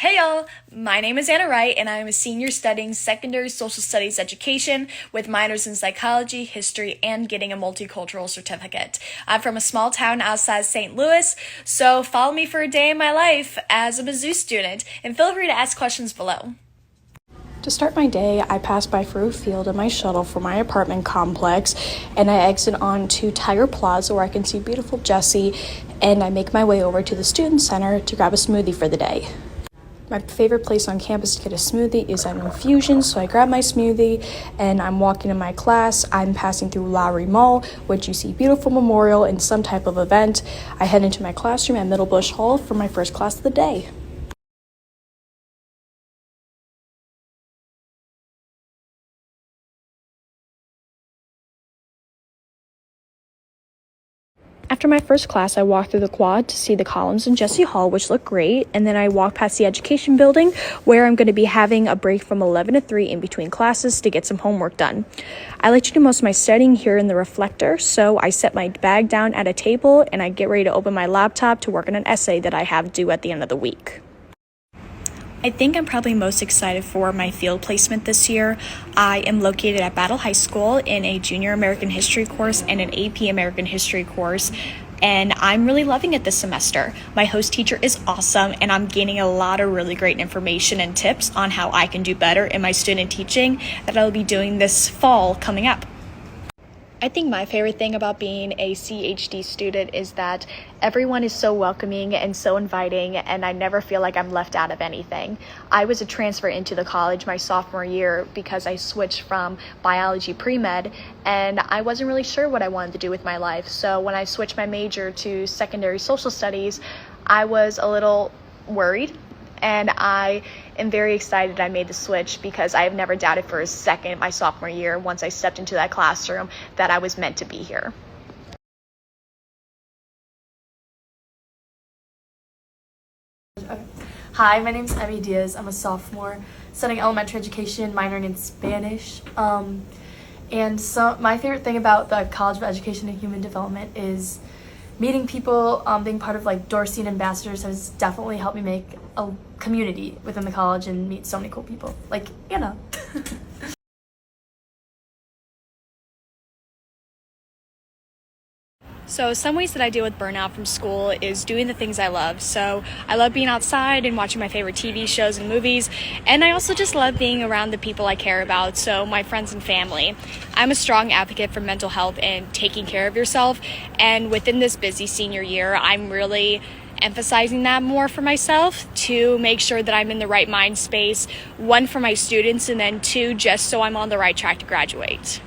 Hey y'all, my name is Anna Wright and I am a senior studying secondary social studies education with minors in psychology, history, and getting a multicultural certificate. I'm from a small town outside St. Louis, so follow me for a day in my life as a Mizzou student and feel free to ask questions below. To start my day, I pass by Fruit Field in my shuttle for my apartment complex, and I exit onto Tiger Plaza where I can see beautiful Jessie, and I make my way over to the Student Center to grab a smoothie for the day. My favorite place on campus to get a smoothie is at Infusion, so I grab my smoothie and I'm walking to my class. I'm passing through Lowry Mall, which you see beautiful memorial and some type of event. I head into my classroom at Middle Bush Hall for my first class of the day. After my first class, I walked through the quad to see the columns in Jessie Hall, which look great, and then I walked past the education building where I'm going to be having a break from 11 to 3 in between classes to get some homework done. I like to do most of my studying here in the reflector, so I set my bag down at a table and I get ready to open my laptop to work on an essay that I have due at the end of the week. I think I'm probably most excited for my field placement this year. I am located at Battle High School in a Junior American History course and an AP American History course, and I'm really loving it this semester. My host teacher is awesome, and I'm gaining a lot of really great information and tips on how I can do better in my student teaching that I'll be doing this fall coming up. I think my favorite thing about being a CHD student is that everyone is so welcoming and so inviting, and I never feel like I'm left out of anything. I was a transfer into the college my sophomore year because I switched from biology pre-med, and I wasn't really sure what I wanted to do with my life. So when I switched my major to secondary social studies, I was a little worried. And I am very excited I made the switch because I have never doubted for a second my sophomore year, once I stepped into that classroom, that I was meant to be here. Okay. Hi, my name's Emmy Diaz. I'm a sophomore studying elementary education, minoring in Spanish. And so my favorite thing about the College of Education and Human Development is meeting people. Being part of Dorsey Ambassadors has definitely helped me make a community within the college and meet so many cool people, like Anna. So some ways that I deal with burnout from school is doing the things I love. So I love being outside and watching my favorite TV shows and movies. And I also just love being around the people I care about, so my friends and family. I'm a strong advocate for mental health and taking care of yourself. And within this busy senior year, I'm really emphasizing that more for myself to make sure that I'm in the right mind space, one, for my students, and then two, just so I'm on the right track to graduate.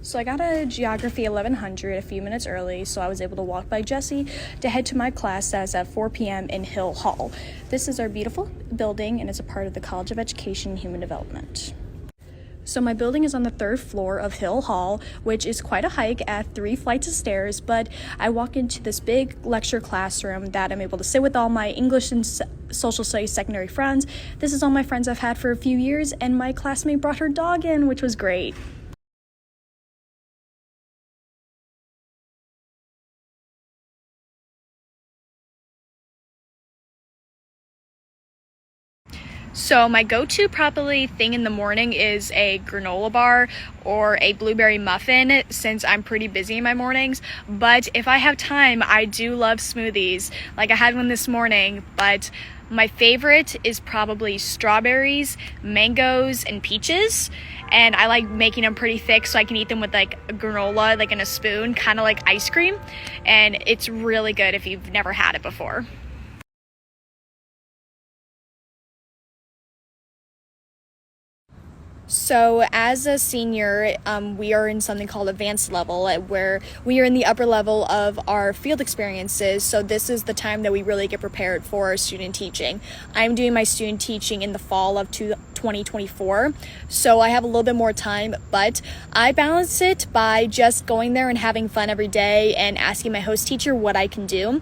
So I got a Geography 1100 a few minutes early, so I was able to walk by Jessie to head to my class that's at 4 p.m. in Hill Hall. This is our beautiful building, and it's a part of the College of Education and Human Development. So my building is on the 3rd floor of Hill Hall, which is quite a hike at 3 flights of stairs, but I walk into this big lecture classroom that I'm able to sit with all my English and social studies secondary friends. This is all my friends I've had for a few years, and my classmate brought her dog in, which was great. So my go-to probably thing in the morning is a granola bar or a blueberry muffin, since I'm pretty busy in my mornings. But if I have time, I do love smoothies. Like I had one this morning, but my favorite is probably strawberries, mangoes, and peaches. And I like making them pretty thick so I can eat them with a granola, in a spoon, kind of like ice cream. And it's really good if you've never had it before. So as a senior, we are in something called advanced level, where we are in the upper level of our field experiences. So this is the time that we really get prepared for our student teaching. I'm doing my student teaching in the fall of 2020. 2024. So I have a little bit more time, but I balance it by just going there and having fun every day and asking my host teacher what I can do.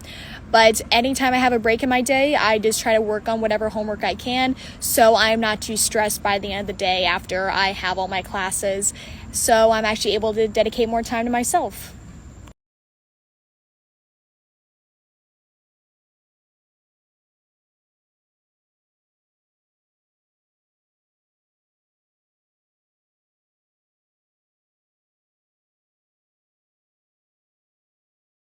But anytime I have a break in my day, I just try to work on whatever homework I can, so I'm not too stressed by the end of the day after I have all my classes. So I'm actually able to dedicate more time to myself.